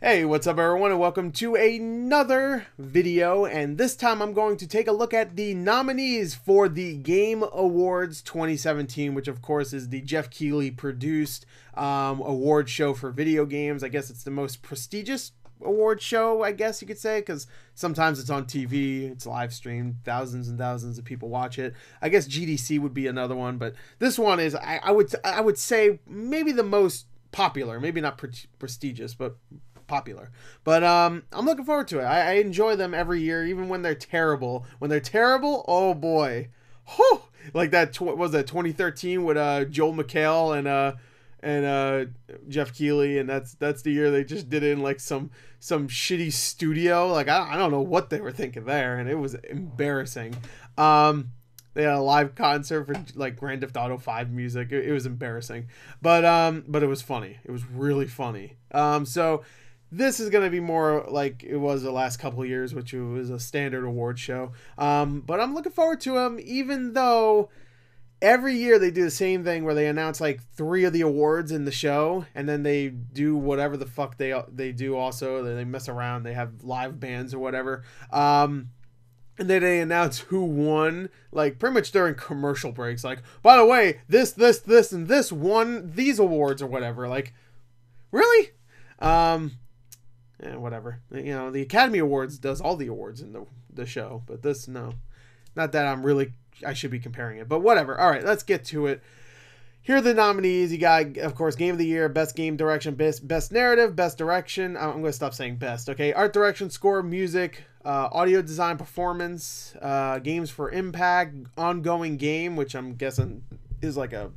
Hey, what's up everyone, and welcome to another video, and this time I'm going to take a look at the nominees for the Game Awards 2017, which of course is the Jeff Keighley produced award show for video games. I guess it's the most prestigious award show, I guess you could say, because sometimes it's on TV, it's live streamed, thousands and thousands of people watch it. I guess GDC would be another one, but this one is, I would say, maybe the most popular, maybe not prestigious, but popular. But I'm looking forward to it. I enjoy them every year, even when they're terrible. When they're terrible, oh boy. Whew! Like that, what was that, 2013 with Joel McHale and Jeff Keighley, and that's the year they just did it in like some shitty studio. Like I don't know what they were thinking there, and it was embarrassing. They had a live concert for like Grand Theft Auto 5 music. It was embarrassing, but it was funny. It was really funny. So this is going to be more like it was the last couple of years, which was a standard award show. But I'm looking forward to them, even though every year they do the same thing where they announce like 3 of the awards in the show, and then they do whatever the fuck they do also. They mess around. They have live bands or whatever. And then they announce who won, like pretty much during commercial breaks. Like, by the way, this, and this won these awards or whatever. Like, really? Whatever. You know, the Academy Awards does all the awards in the show, but this, no. Not that I should be comparing it, but whatever. All right, let's get to it. Here are the nominees. You got, of course, Game of the Year, Best Game Direction, Best Narrative, Best Direction. I'm going to stop saying best, okay? Art Direction, Score, Music, Audio Design, Performance, Games for Impact, Ongoing Game, which I'm guessing is like a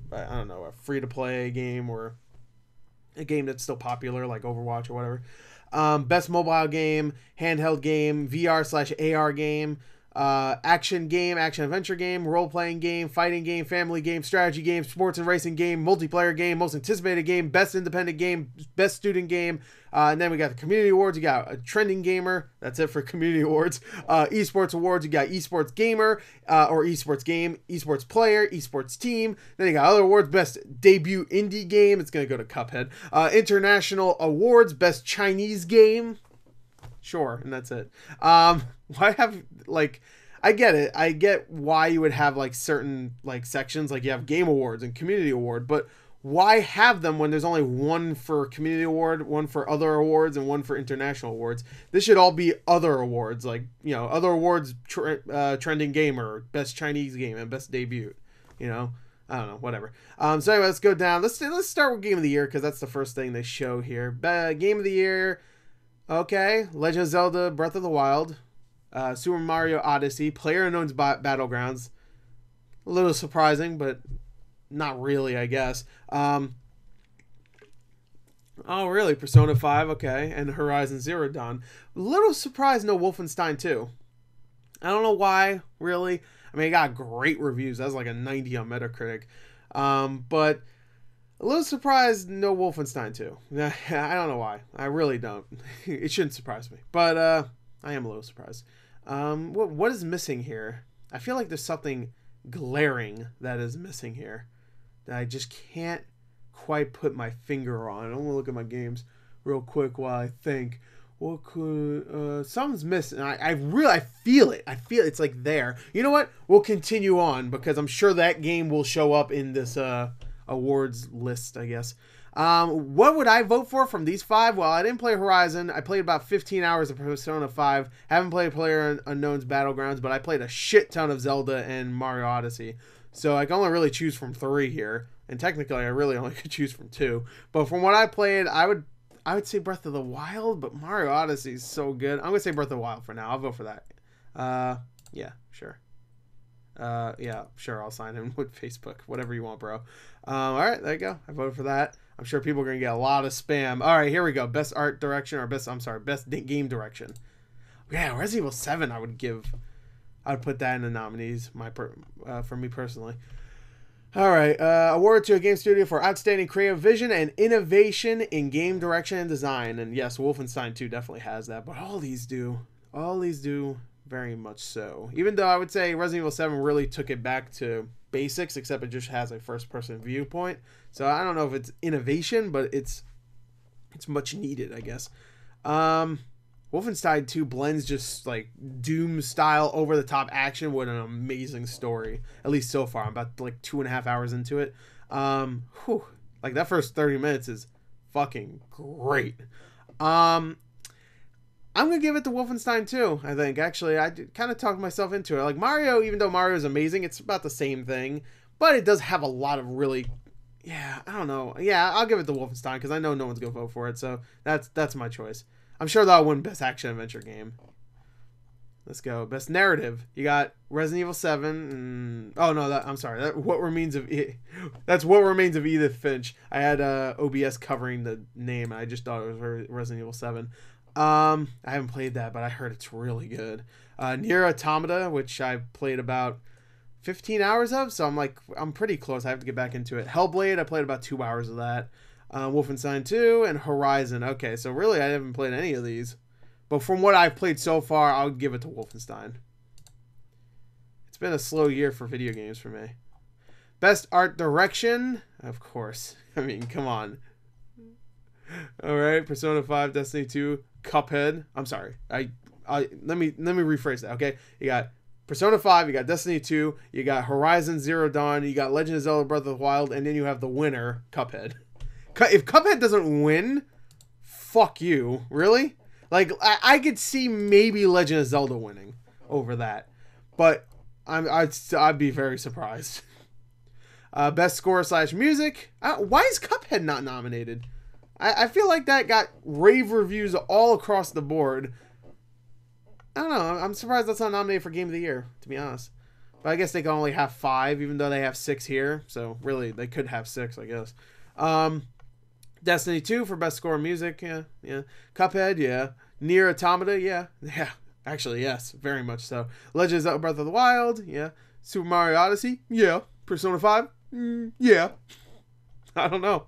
free-to-play game or a game that's still popular, like Overwatch or whatever. Best Mobile Game, Handheld Game, VR/AR Game, Action Game, Action Adventure Game, Role-Playing Game, Fighting Game, Family Game, Strategy Game, Sports and Racing Game, Multiplayer Game, Most Anticipated Game, Best Independent Game, Best Student Game, and then we got the Community Awards. You got a Trending Gamer. That's it for Community Awards. Esports Awards. You got Esports Gamer or Esports Game, Esports Player, Esports Team. Then you got other awards. Best Debut Indie Game. It's going to go to Cuphead. International Awards. Best Chinese Game. Sure, and that's it. Why have, like, I get it. I get why you would have like certain like sections, like you have Game Awards and Community Award, but why have them when there's only one for Community Award, one for other awards, and one for international awards? This should all be other awards, like, you know, other awards, Trending Gamer, Best Chinese Game, and Best Debut. You know, I don't know, whatever. So anyway, let's go down. Let's start with Game of the Year, because that's the first thing they show here. Game of the Year, okay, Legend of Zelda: Breath of the Wild, Super Mario Odyssey, PlayerUnknown's Battlegrounds. A little surprising, but not really, I guess. Oh, really? Persona 5, okay. And Horizon Zero Dawn. A little surprised no Wolfenstein 2. I don't know why, really. I mean, it got great reviews. That was like a 90 on Metacritic. But a little surprised no Wolfenstein 2. I don't know why. I really don't. It shouldn't surprise me. But I am a little surprised. What is missing here? I feel like there's something glaring that is missing here that I just can't quite put my finger on. I'm gonna look at my games real quick while I think. What could something's missing? I feel it. I feel it's like there. You know what? We'll continue on because I'm sure that game will show up in this awards list, I guess. What would I vote for from these 5? Well, I didn't play Horizon. I played about 15 hours of Persona 5. Haven't played PlayerUnknown's Battlegrounds, but I played a shit ton of Zelda and Mario Odyssey. So I can only really choose from 3 here. And technically, I really only could choose from 2. But from what I played, I would say Breath of the Wild, but Mario Odyssey is so good. I'm going to say Breath of the Wild for now. I'll vote for that. Yeah, sure. Yeah, sure, I'll sign in with Facebook. Whatever you want, bro. All right, there you go. I voted for that. I'm sure people are going to get a lot of spam. All right, here we go. Best art direction or best game direction. Yeah, Resident Evil 7 I would put that in the nominees for me personally. All right, award to a game studio for outstanding creative vision and innovation in game direction and design. And yes, Wolfenstein 2 definitely has that, but all these do very much so. Even though I would say Resident Evil 7 really took it back to basics, except it just has a first-person viewpoint. So I don't know if it's innovation, but it's much needed, I guess. Wolfenstein 2 blends just like Doom style over the top action with an amazing story. At least so far. I'm about like 2.5 hours into it. Like that first 30 minutes is fucking great. I'm gonna give it to Wolfenstein 2, I think. Actually, I kind of talked myself into it. Like Mario, even though Mario is amazing, it's about the same thing. But it does have a lot of really... Yeah, I don't know. Yeah, I'll give it to Wolfenstein because I know no one's gonna vote for it. So that's my choice. I'm sure that'll win Best Action Adventure Game. Let's go. Best Narrative. You got Resident Evil 7. Oh no, I'm sorry. That's What Remains of Edith Finch. I had OBS covering the name, and I just thought it was Resident Evil 7. I haven't played that, but I heard it's really good. Nier Automata, which I played about 15 hours of, so I'm pretty close. I have to get back into it. Hellblade, I played about 2 hours of that. Wolfenstein 2 and Horizon. Okay, so really I haven't played any of these. But from what I've played so far, I'll give it to Wolfenstein. It's been a slow year for video games for me. Best Art Direction? Of course. I mean, come on. Alright, Persona 5, Destiny 2, Cuphead. I'm sorry. Let me rephrase that, okay? You got Persona 5, you got Destiny 2, you got Horizon Zero Dawn, you got Legend of Zelda Breath of the Wild, and then you have the winner, Cuphead. If Cuphead doesn't win, fuck you. Really? Like, I could see maybe Legend of Zelda winning over that. But I'd be very surprised. Best Score / Music. Why is Cuphead not nominated? I feel like that got rave reviews all across the board. I don't know. I'm surprised that's not nominated for Game of the Year, to be honest. But I guess they can only have 5, even though they have 6 here. So, really, they could have 6, I guess. Destiny 2 for Best Score Music, yeah. Cuphead, yeah. Nier Automata, yeah. Actually, yes, very much so. Legend of Zelda Breath of the Wild, yeah. Super Mario Odyssey, yeah. Persona 5, yeah. I don't know.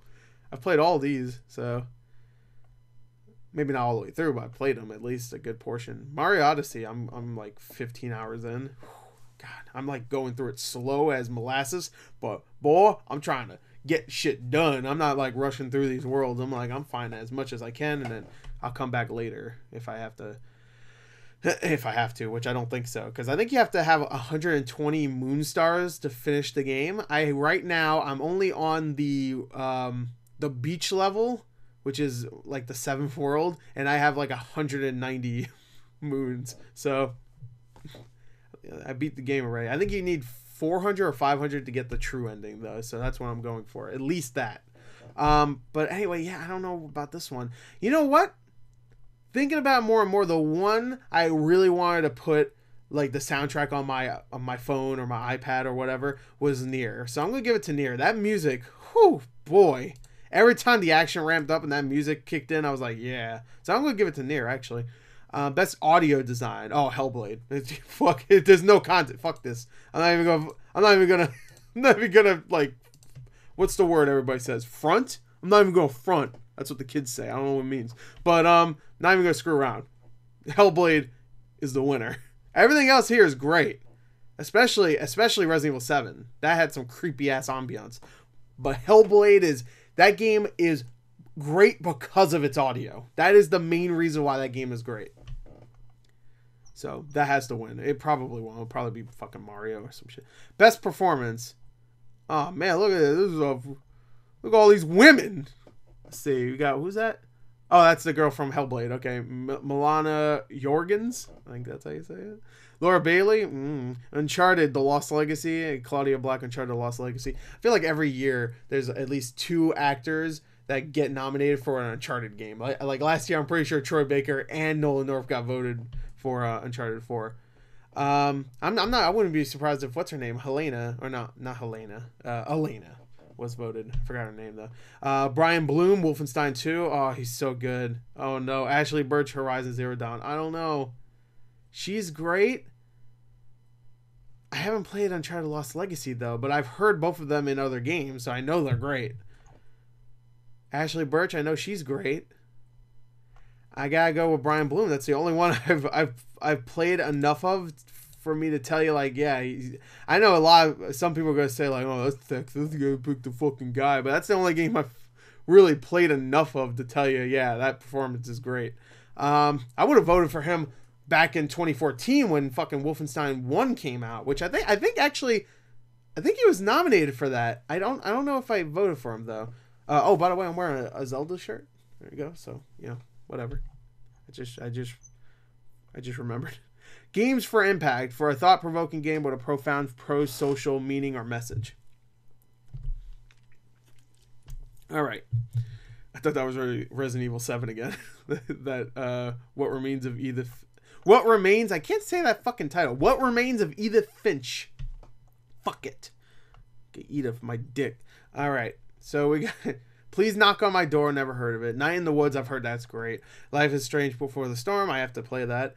I've played all these, so maybe not all the way through, but I played them at least a good portion. Mario Odyssey, I'm like 15 hours in. God, I'm like going through it slow as molasses, but boy, I'm trying to get shit done. I'm not like rushing through these worlds. I'm finding as much as I can, and then I'll come back later if I have to, which I don't think so, because I think you have to have 120 moon stars to finish the game. Right now I'm only on the beach level, which is like the 7th world, and I have like 190 moons, so I beat the game already. I think you need 400 or 500 to get the true ending, though, so that's what I'm going for. At least that. But anyway, yeah, I don't know about this one. You know what? Thinking about it more and more, the one I really wanted to put like the soundtrack on my phone or my iPad or whatever was Nier. So I'm gonna give it to Nier. That music, whew, boy. Every time the action ramped up and that music kicked in, I was like, yeah. So I'm gonna give it to Nier, actually. Best audio design. Oh, Hellblade. Fuck it. There's no content. Fuck this. I'm not even gonna like, what's the word everybody says? Front? I'm not even gonna front. That's what the kids say. I don't know what it means. But not even gonna screw around. Hellblade is the winner. Everything else here is great. Especially Resident Evil 7. That had some creepy ass ambiance. But Hellblade that game is great because of its audio. That is the main reason why that game is great. So that has to win. It probably won't. It'll probably be fucking Mario or some shit. Best performance. Oh man, look at this. Look at all these women. Let's see. We got, who's that? Oh, that's the girl from Hellblade. Okay, Milana Jorgens. I think that's how you say it. Laura Bailey. Uncharted: The Lost Legacy. Claudia Black, Uncharted: The Lost Legacy. I feel like every year there's at least 2 actors that get nominated for an Uncharted game. Like last year, I'm pretty sure Troy Baker and Nolan North got voted for Uncharted 4. I wouldn't be surprised if what's her name, Helena, or not Helena, Elena was voted. I forgot her name though. Brian Bloom, Wolfenstein 2. Oh, he's so good. Oh no, Ashley Birch, Horizon Zero Dawn. I don't know. She's great. I haven't played Uncharted: Lost Legacy though, but I've heard both of them in other games, so I know they're great. Ashley Birch, I know she's great. I gotta go with Brian Bloom. That's the only one I've played enough of for me to tell you, like, yeah. I know some people are gonna say like, oh, that's Texas, you gotta pick the fucking guy, but that's the only game I've really played enough of to tell you, yeah, that performance is great. I would have voted for him back in 2014 when fucking Wolfenstein 1 came out, which I think he was nominated for that. I don't know if I voted for him though. Oh, by the way, I'm wearing a Zelda shirt. There you go. So, whatever. I just remembered. Games for impact, for a thought-provoking game with a profound pro-social meaning or message. All right. I thought that was Resident Evil 7 again. What remains of Edith... What remains... I can't say that fucking title. What remains of Edith Finch? Fuck it. Get Edith my dick. All right. So we got... Please Knock on My Door. Never heard of it. Night in the Woods. I've heard that's great. Life is Strange Before the Storm. I have to play that.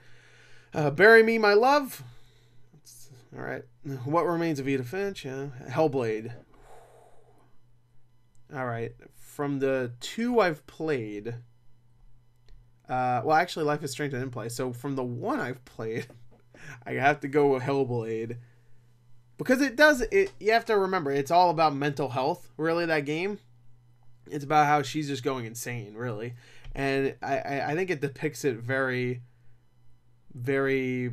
Bury Me, My Love. All right. What Remains of Edith Finch. Yeah. Hellblade. All right. From the 2 I've played... well, actually, Life is Strange I didn't play. So from the 1 I've played, I have to go with Hellblade. Because you have to remember, it's all about mental health, really, that game. It's about how she's just going insane, really. And I think it depicts it very, very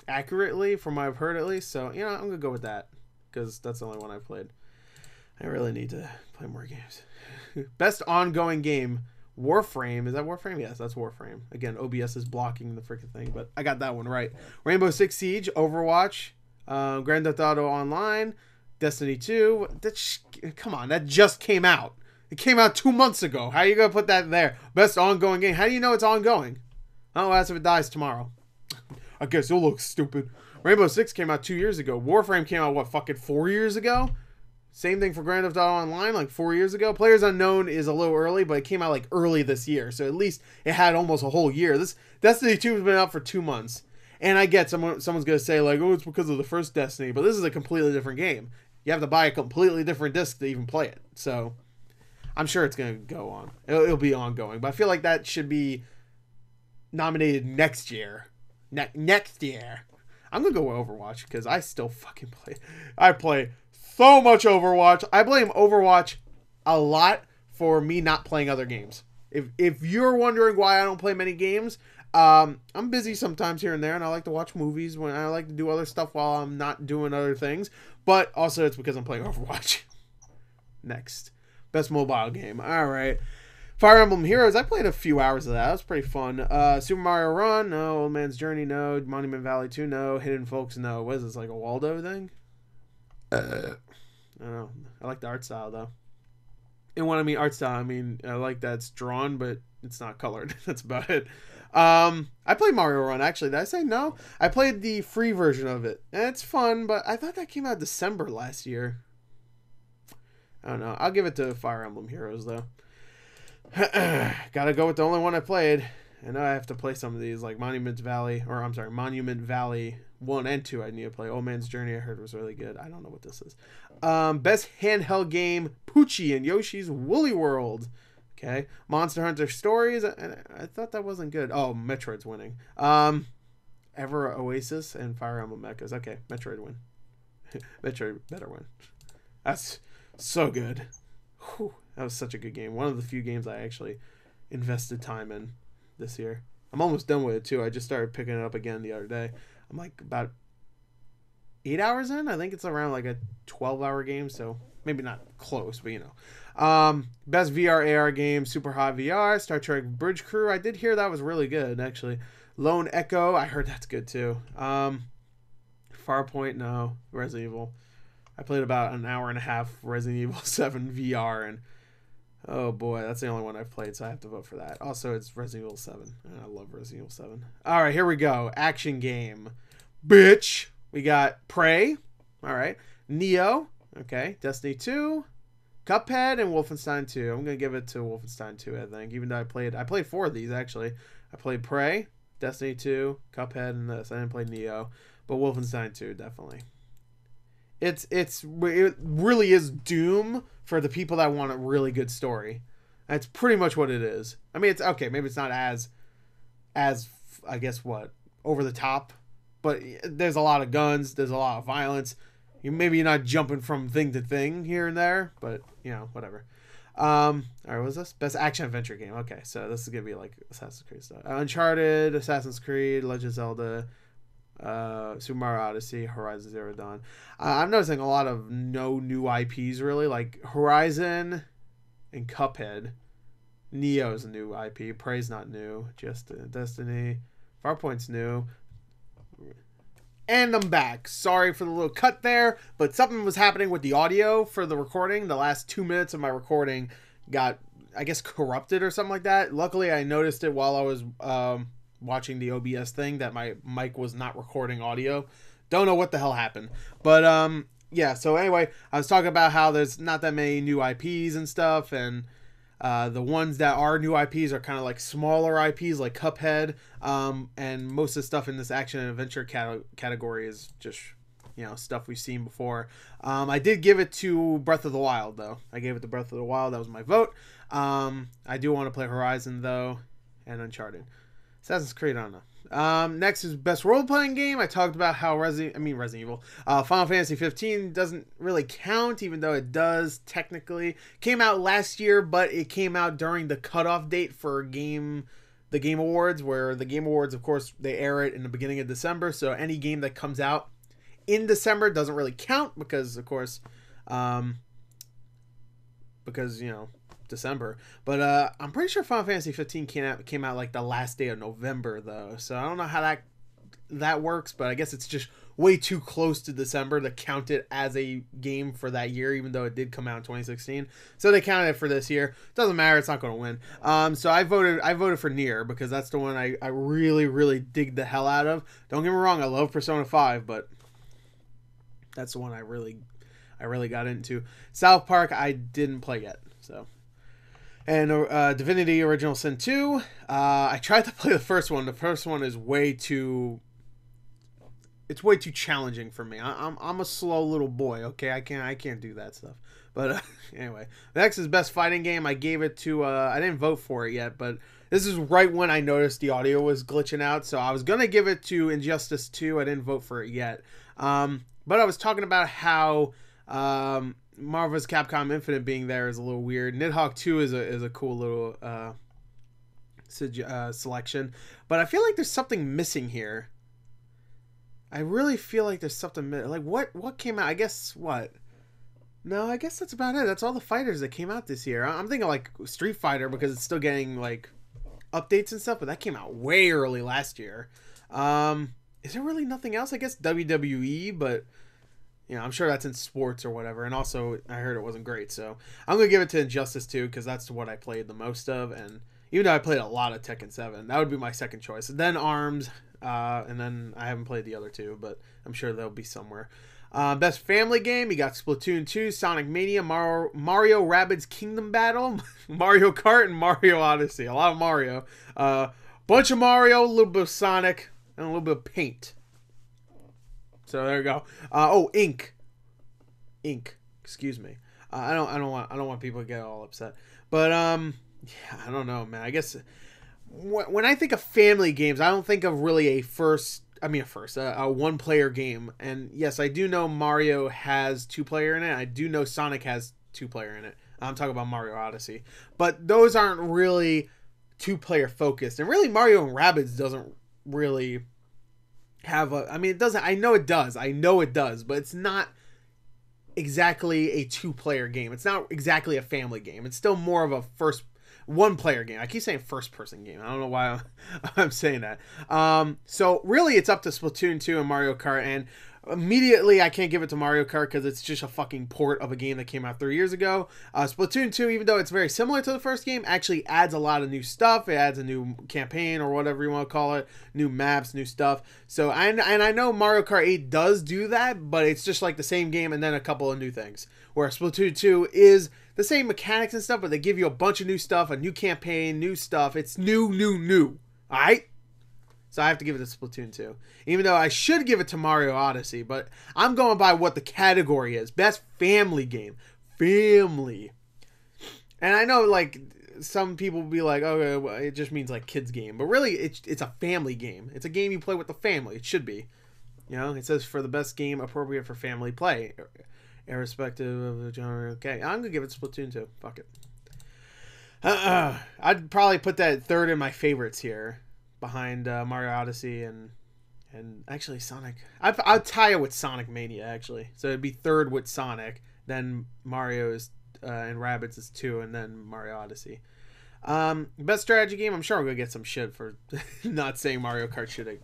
accurately, from what I've heard at least. So, I'm going to go with that. Because that's the only one I've played. I really need to play more games. Best ongoing game. Warframe. Is that Warframe? Yes, that's Warframe. Again, OBS is blocking the freaking thing, but I got that one right. Rainbow Six Siege, Overwatch, Grand Theft Auto Online, Destiny 2. Come on, that just came out. It came out 2 months ago. How are you going to put that there? Best ongoing game. How do you know it's ongoing? Oh, as if it dies tomorrow. I guess it'll look stupid. Rainbow Six came out 2 years ago. Warframe came out, what, fucking 4 years ago? Same thing for Grand Theft Auto Online, like 4 years ago. Players Unknown is a little early, but it came out like early this year. So at least it had almost a whole year. This Destiny 2 has been out for 2 months. And I get someone's going to say like, oh, it's because of the first Destiny. But this is a completely different game. You have to buy a completely different disc to even play it. So I'm sure it's going to go on. It'll be ongoing. But I feel like that should be nominated next year. Next year. I'm going to go with Overwatch because I still fucking play. I play so much Overwatch. I blame Overwatch a lot for me not playing other games. If you're wondering why I don't play many games, I'm busy sometimes here and there, and I like to watch movies when I like to do other stuff while I'm not doing other things. But also it's because I'm playing Overwatch. Next. Best mobile game. All right. Fire Emblem Heroes. I played a few hours of that. That was pretty fun. Super Mario Run. No. Old Man's Journey. No. Monument Valley 2. No. Hidden Folks. No. What is this, like a Waldo thing? I don't know. I like the art style, though. And when I mean art style, I mean I like that it's drawn, but it's not colored. That's about it. I played Mario Run, actually. Did I say no? I played the free version of it. And it's fun, but I thought that came out December last year. I don't know. I'll give it to Fire Emblem Heroes, though. Gotta go with the only one I played. I know I have to play some of these, like Monument Valley 1 and 2 I need to play. Old Man's Journey I heard was really good. I don't know what this is. Best handheld game, Poochy and Yoshi's Woolly World. Okay. Monster Hunter Stories. I thought that wasn't good. Oh, Metroid's winning. Ever Oasis and Fire Emblem Echoes. Okay, Metroid win. Metroid better win. That's so good. Whew, that was such a good game. One of the few games I actually invested time in this year. I'm almost done with it too. I just started picking it up again the other day. I'm like about 8 hours in. I think it's around like a 12-hour game, so maybe not close, but you know. Best VR AR game, Super Hot VR, Star Trek Bridge Crew. I did hear that was really good, actually. Lone Echo, I heard that's good too. Farpoint, no. Resident Evil. I played about an hour and a half Resident Evil 7 VR, and oh boy, that's the only one I've played, so I have to vote for that. Also, it's Resident Evil 7. I love Resident Evil 7. All right, here we go. Action game. Bitch. We got Prey. All right. Neo. Okay. Destiny 2. Cuphead and Wolfenstein 2. I'm going to give it to Wolfenstein 2, I think, even though I played 4 of these, actually. I played Prey, Destiny 2, Cuphead, and this. I didn't play Neo, but Wolfenstein 2, definitely. It really is Doom for the people that want a really good story. That's pretty much what it is. I mean, it's okay. Maybe it's not as I guess what, over the top, but there's a lot of guns. There's a lot of violence. Maybe you're not jumping from thing to thing here and there, but you know, whatever. All right, what was this? Best action adventure game. Okay, so this is gonna be like Assassin's Creed stuff. Uncharted, Assassin's Creed, Legend of Zelda, Super Mario Odyssey, Horizon Zero Dawn. I'm noticing a lot of no new IPs really, like Horizon and Cuphead. Neo is a new IP. Prey's not new. Just Destiny. Farpoint's new. And I'm back. Sorry for the little cut there, but something was happening with the audio for the recording. The last 2 minutes of my recording got, I guess, corrupted or something like that. Luckily, I noticed it while I was watching the OBS thing that my mic was not recording audio. Don't know what the hell happened. But, yeah, so anyway, I was talking about how there's not that many new IPs and stuff, and the ones that are new IPs are kind of like smaller IPs like Cuphead, and most of the stuff in this action and adventure category is just, you know, stuff we've seen before. I did give it to Breath of the Wild, though. I gave it to Breath of the Wild. That was my vote. I do want to play Horizon, though, and Uncharted. Assassin's Creed, I don't know. Next is best role-playing game. I talked about how Resident Evil. Final Fantasy 15 doesn't really count, even though it does technically. Came out last year, but it came out during the cutoff date for the Game Awards, where the Game Awards, of course, they air it in the beginning of December. So any game that comes out in December doesn't really count because, of course, because, you know, December. But I'm pretty sure Final Fantasy 15 came out like the last day of November, though. So I don't know how that works, but I guess it's just way too close to December to count it as a game for that year, even though it did come out in 2016. So they counted it for this year. Doesn't matter, it's not going to win. So I voted for Nier because that's the one I really, really dig the hell out of. Don't get me wrong, I love Persona 5, but that's the one I really got into. South Park I didn't play yet, so. And Divinity Original Sin 2. I tried to play the first one. The first one is way too challenging for me. I'm a slow little boy. Okay, I can't do that stuff. But anyway, next is best fighting game. I gave it to. I didn't vote for it yet, but this is right when I noticed the audio was glitching out. So I was gonna give it to Injustice 2. I didn't vote for it yet. But I was talking about how. Marvel's Capcom Infinite being there is a little weird. Nidhogg 2 is a cool little selection, but I feel like there's something missing here. I really feel like there's something like what came out. I guess what? No, I guess that's about it. That's all the fighters that came out this year. I'm thinking like Street Fighter because it's still getting like updates and stuff, but that came out way early last year. Is there really nothing else? I guess WWE, but. You know, I'm sure that's in sports or whatever. And also, I heard it wasn't great. So, I'm going to give it to Injustice 2 because that's what I played the most of. And even though I played a lot of Tekken 7, that would be my second choice. And then ARMS. And then I haven't played the other two, but I'm sure they'll be somewhere. Best family game, you got Splatoon 2, Sonic Mania, Mario Rabbids Kingdom Battle, Mario Kart, and Mario Odyssey. A lot of Mario. Bunch of Mario, a little bit of Sonic, and a little bit of paint. So there you go. Ink. Excuse me. I don't want people to get all upset. But yeah, I don't know, man. I guess when I think of family games, I don't think of really a one-player game. And yes, I do know Mario has 2-player in it. I do know Sonic has 2-player in it. I'm talking about Mario Odyssey. But those aren't really 2-player focused. And really, Mario and Rabbids doesn't really have it doesn't. I know it does, but it's not exactly a 2-player game. It's not exactly a family game. It's still more of a one-player game. I keep saying first-person game. I don't know why I'm saying that. So really, it's up to Splatoon 2 and Mario Kart, and immediately I can't give it to Mario Kart because it's just a fucking port of a game that came out 3 years ago. Splatoon 2, even though it's very similar to the first game, actually adds a lot of new stuff. It adds a new campaign or whatever you want to call it, new maps, new stuff. So and I know Mario Kart 8 does do that, but it's just like the same game and then a couple of new things. Where Splatoon 2 is the same mechanics and stuff, but they give you a bunch of new stuff, a new campaign, new stuff. It's new. Alright? So I have to give it to Splatoon 2. Even though I should give it to Mario Odyssey, but I'm going by what the category is. Best family game. Family. And I know, like, some people will be like, oh, well, it just means, like, kids game. But really, it's a family game. It's a game you play with the family. It should be. You know, it says for the best game appropriate for family play. Irrespective of the genre. Okay, I'm going to give it Splatoon 2. Fuck it. I'd probably put that third in my favorites here, behind Mario Odyssey and actually Sonic. I'll tie it with Sonic Mania actually. So it'd be third with Sonic, then Mario's and Rabbids is 2, and then Mario Odyssey. Best strategy game. I'm sure I'm gonna get some shit for not saying Mario Kart should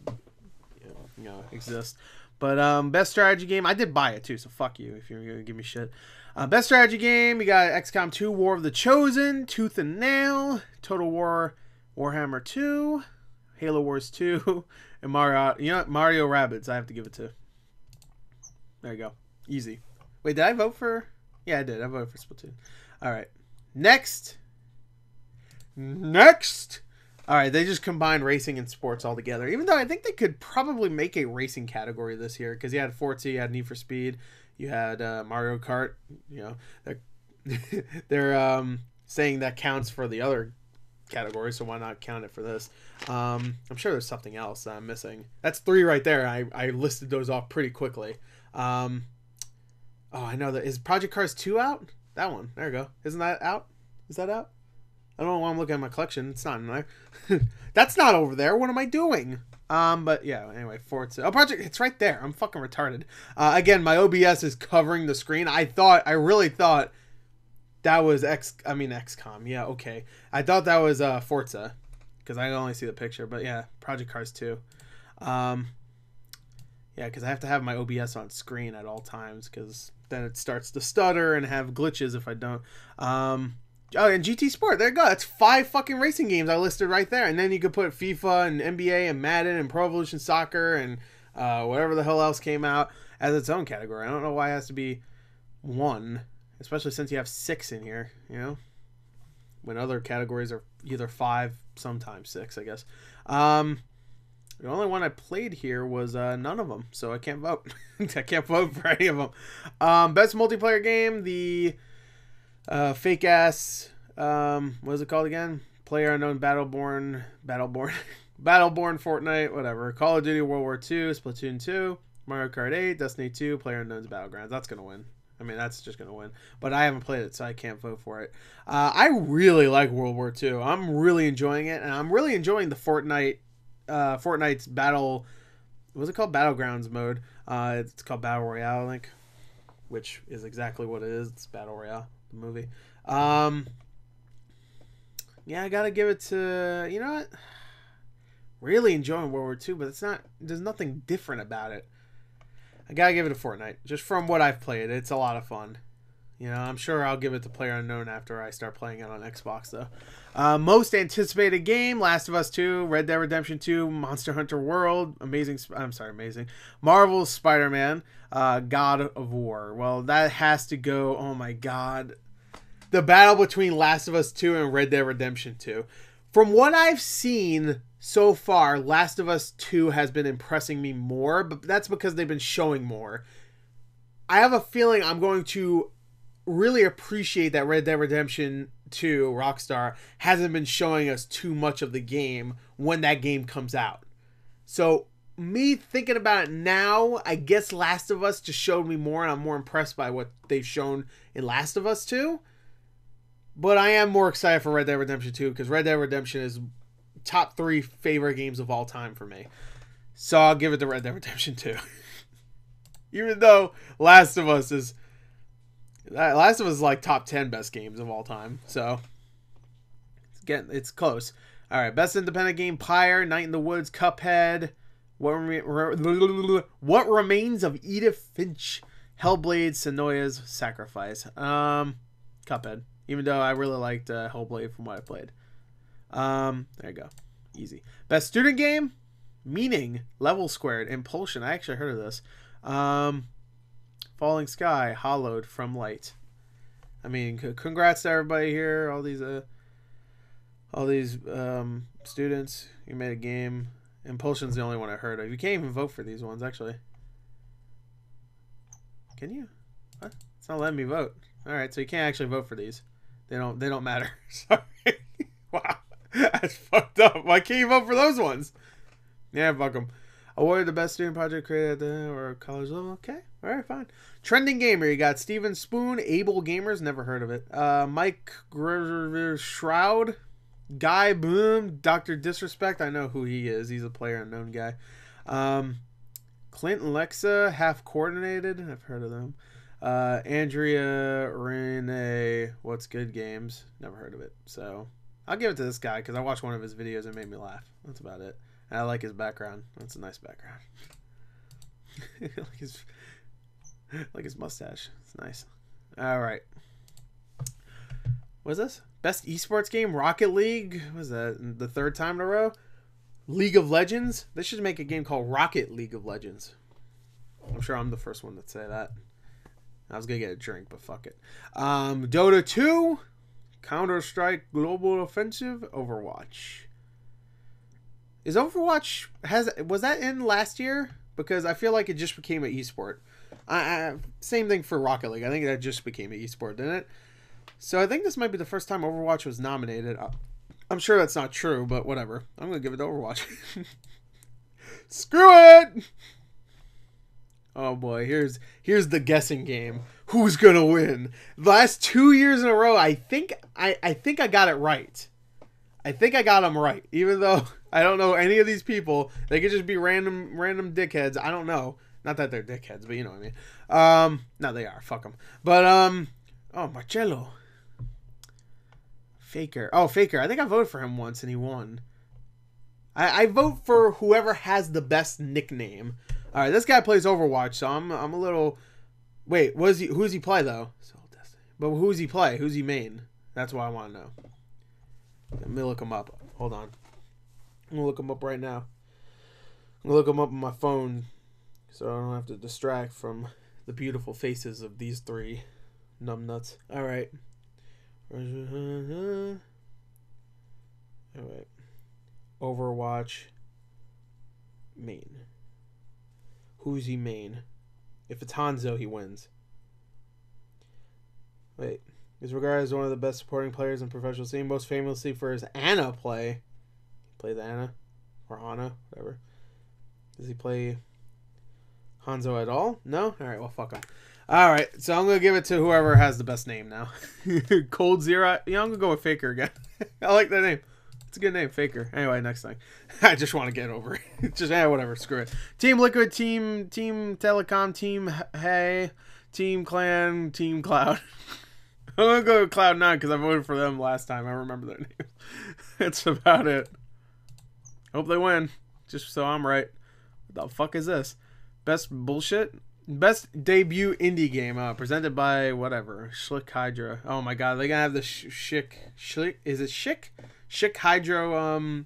exist. But best strategy game. I did buy it too, so fuck you if you're gonna give me shit. Best strategy game. You got XCOM 2, War of the Chosen, Tooth and Nail, Total War, Warhammer 2, Halo Wars 2, and Mario. You know what? Mario Rabbids. I have to give it to. There you go. Easy. Wait, did I vote for? Yeah, I did. I voted for Splatoon. All right. Next. All right, they just combined racing and sports all together. Even though I think they could probably make a racing category this year, because you had Forza, you had Need for Speed, you had Mario Kart. You know, they're saying that counts for the other category, so why not count it for this? I'm sure there's something else that I'm missing. That's 3 right there. I listed those off pretty quickly. Oh, I know that. Is Project Cars 2 out? That one. There we go. Isn't that out? Is that out? I don't know why I'm looking at my collection. It's not in there. That's not over there. What am I doing? But yeah, anyway, Forza. Oh, Project, it's right there. I'm fucking retarded. Again, my OBS is covering the screen. I really thought that was XCOM. Yeah, okay. I thought that was Forza, because I only see the picture. But yeah, Project Cars 2. Yeah, because I have to have my OBS on screen at all times, because then it starts to stutter and have glitches if I don't. Oh, and GT Sport, there you go. That's 5 fucking racing games I listed right there. And then you could put FIFA and NBA and Madden and Pro Evolution Soccer and whatever the hell else came out as its own category. I don't know why it has to be 1, especially since you have 6 in here, you know? When other categories are either 5, sometimes 6, I guess. The only one I played here was none of them, so I can't vote. I can't vote for any of them. Best multiplayer game, the... fake ass, what is it called again? PlayerUnknown Battleborn, Fortnite, whatever. Call of Duty World War II, Splatoon 2, Mario Kart 8, Destiny 2, PlayerUnknown's Battlegrounds. That's gonna win. I mean, that's just gonna win. But I haven't played it, so I can't vote for it. I really like World War II. I'm really enjoying it, and I'm really enjoying the Fortnite's battle. What's it called? Battlegrounds mode. It's called Battle Royale, I think, which is exactly what it is. It's Battle Royale. The movie. Yeah, I gotta give it to, you know what, really enjoying World War II, but there's nothing different about it. I gotta give it to Fortnite, just from what I've played. It's a lot of fun. You know, I'm sure I'll give it to PlayerUnknown after I start playing it on Xbox though. Most anticipated game: Last of Us 2, Red Dead Redemption 2, Monster Hunter World, Amazing, Marvel's Spider-Man, God of War. Well, that has to go. Oh my god. The battle between Last of Us 2 and Red Dead Redemption 2. From what I've seen so far, Last of Us 2 has been impressing me more, but that's because they've been showing more. I have a feeling I'm going to really appreciate that Red Dead Redemption 2, Rockstar, hasn't been showing us too much of the game when that game comes out. So, me thinking about it now, I guess Last of Us just showed me more, and I'm more impressed by what they've shown in Last of Us 2. But I am more excited for Red Dead Redemption 2, because Red Dead Redemption is top 3 favorite games of all time for me. So I'll give it to Red Dead Redemption 2. Even though Last of Us is like top 10 best games of all time. So it's close. All right, best independent game: Pyre, Night in the Woods, Cuphead, What Remains of Edith Finch, Hellblade, Senua's Sacrifice. Cuphead. Even though I really liked Hellblade from what I played. There you go. Easy. Best student game: Meaning, Level Squared, Impulsion. I actually heard of this. Falling Sky, Hollowed from Light. I mean, congrats to everybody here. All these students. You made a game. Impulsion's the only one I heard of. You can't even vote for these ones, actually. Can you? What? It's not letting me vote. All right, so you can't actually vote for these. They don't matter. Sorry. Wow. That's fucked up. Why can't you vote for those ones? Yeah, fuck them. Awarded the best student project created at the or college level. Okay, all right, fine. Trending gamer, you got Steven Spoon, Able Gamers, never heard of it. Mike Shroud, Guy Boom, Dr. Disrespect, I know who he is. He's a player unknown guy. Clint and Lexa, Half Coordinated, I've heard of them. Andrea Renee, What's Good Games, never heard of it. So I'll give it to this guy because I watched one of his videos and it made me laugh. That's about it. And I like his background. That's a nice background. like his mustache. It's nice. All right. What's this? Best esports game? Rocket League? What is that? The third time in a row? League of Legends? They should make a game called Rocket League of Legends. I'm sure I'm the first one to say that. I was going to get a drink, but fuck it. Dota 2, Counter-Strike Global Offensive, Overwatch. Is Overwatch, was that in last year? Because I feel like it just became an esport. Same thing for Rocket League. I think that just became an esport, didn't it? So I think this might be the first time Overwatch was nominated. I'm sure that's not true, but whatever. I'm going to give it to Overwatch. Screw it! Oh boy, here's the guessing game. Who's gonna win? The last 2 years in a row, I think I got it right. I think I got them right. Even though I don't know any of these people, they could just be random dickheads. I don't know. Not that they're dickheads, but you know what I mean. No, they are. Fuck them. But oh, Marcello. Faker. Oh, Faker. I think I voted for him once and he won. I vote for whoever has the best nickname. All right, this guy plays Overwatch, so I'm a little. Wait, who's he play though? But who's he play? Who's he main? That's what I want to know. Let me look him up. Hold on. I'm gonna look him up right now. I'm gonna look him up on my phone, so I don't have to distract from the beautiful faces of these three numbnuts. All right. All right. Overwatch main. Who's he main? If it's Hanzo, he wins. Wait. He's regarded as one of the best supporting players in professional scene, most famously for his Ana play. He plays Ana. Or Ana, whatever. Does he play Hanzo at all? No? Alright, well, fuck him. Alright, so I'm going to give it to whoever has the best name now. Cold Zero. Yeah, I'm going to go with Faker again. I like that name. It's a good name, Faker. Anyway, next thing. I just want to get over it. Just, whatever, screw it. Team Liquid, Team Telecom, Team Hey, Team Clan, Team Cloud. I'm going to go with Cloud9 because I voted for them last time. I remember their names. That's about it. Hope they win. Just so I'm right. What the fuck is this? Best bullshit? Best debut indie game presented by whatever. Schlick Hydra. Oh my god, they're going to have the Schlick. Is it Schick? Schick Hydro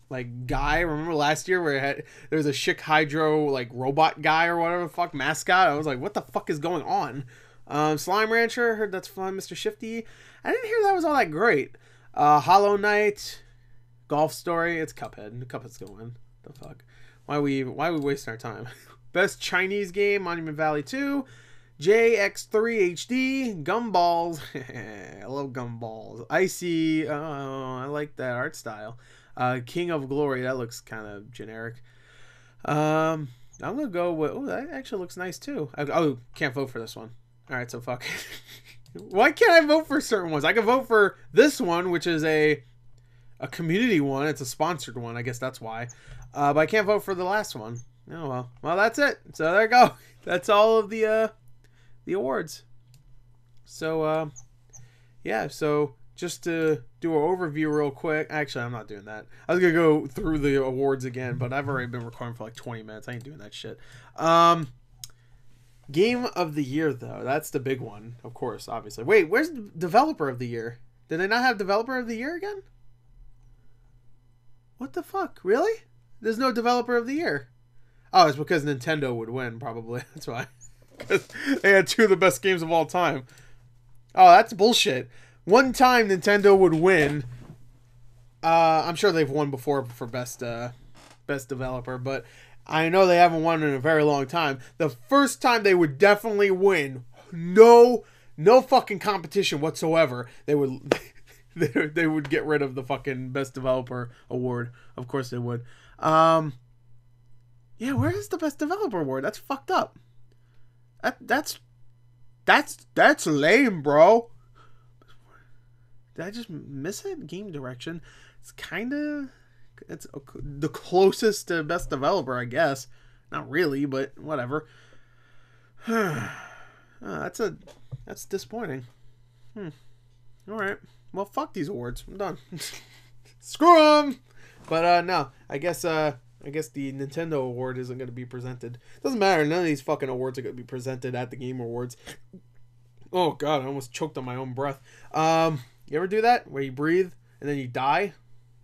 like guy. Remember last year where there was a Schick Hydro like robot guy or whatever the fuck mascot? I was like, what the fuck is going on? Slime Rancher, heard that's fun. Mr. Shifty, I didn't hear that was all that great. Hollow Knight, Golf Story, it's Cuphead. Cuphead's gonna win. The fuck? Why we wasting our time? Best Chinese game, Monument Valley 2, JX3 HD, Gumballs. I love Gumballs. Icy, oh, I like that art style. King of Glory, that looks kind of generic. I'm gonna go with, oh, that actually looks nice too. Oh, can't vote for this one. All right, so fuck. Why can't I vote for certain ones? I can vote for this one, which is a community one. It's a sponsored one. I guess that's why. But I can't vote for the last one. Oh well. Well, that's it. So there you go. That's all of the awards. So yeah. So just to do an overview real quick. Actually, I'm not doing that. I was gonna go through the awards again, but I've already been recording for like 20 minutes. I ain't doing that shit. Game of the year, though. That's the big one, of course, obviously. Wait, where's the developer of the year? Did they not have developer of the year again? What the fuck? Really? There's no developer of the year. Oh, it's because Nintendo would win, probably. That's why. Because they had two of the best games of all time. Oh, that's bullshit. One time Nintendo would win. I'm sure they've won before for best developer, but I know they haven't won in a very long time. The first time they would definitely win. No fucking competition whatsoever. They would they would get rid of the fucking best developer award. Of course they would. Yeah, where is the best developer award? That's fucked up. That's lame, bro. Did I just miss it? Game direction. It's the closest to best developer, I guess. Not really, but whatever. That's disappointing. All right. Well, fuck these awards. I'm done. Screw them. But no, I guess the Nintendo award isn't going to be presented. Doesn't matter. None of these fucking awards are going to be presented at the Game Awards. Oh god, I almost choked on my own breath. You ever do that where you breathe and then you die?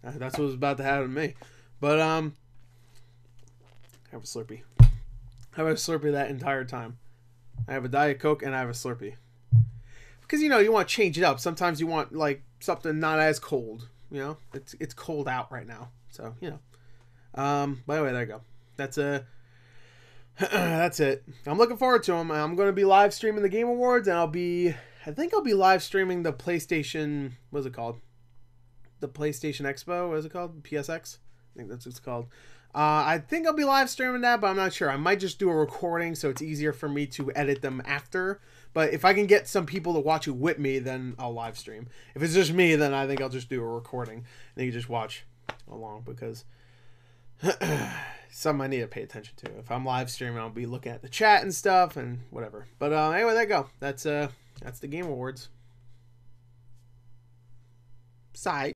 That's what was about to happen to me. But have a Slurpee. Have a Slurpee that entire time. I have a Diet Coke and I have a Slurpee. Because you want to change it up. Sometimes you want like something not as cold. It's cold out right now. So by the way, there you go. That's it. I'm looking forward to them. I'm going to be live streaming the Game Awards, and I think I'll be live streaming the PlayStation. What's it called? The PlayStation Expo. What is it called? PSX. I think that's what it's called. I think I'll be live streaming that, but I'm not sure. I might just do a recording so it's easier for me to edit them after. But if I can get some people to watch it with me, then I'll live stream. If it's just me, then I think I'll just do a recording and you can just watch along because something I need to pay attention to. If I'm live streaming, I'll be looking at the chat and stuff and whatever. But anyway, there you go. That's the Game Awards. Sigh.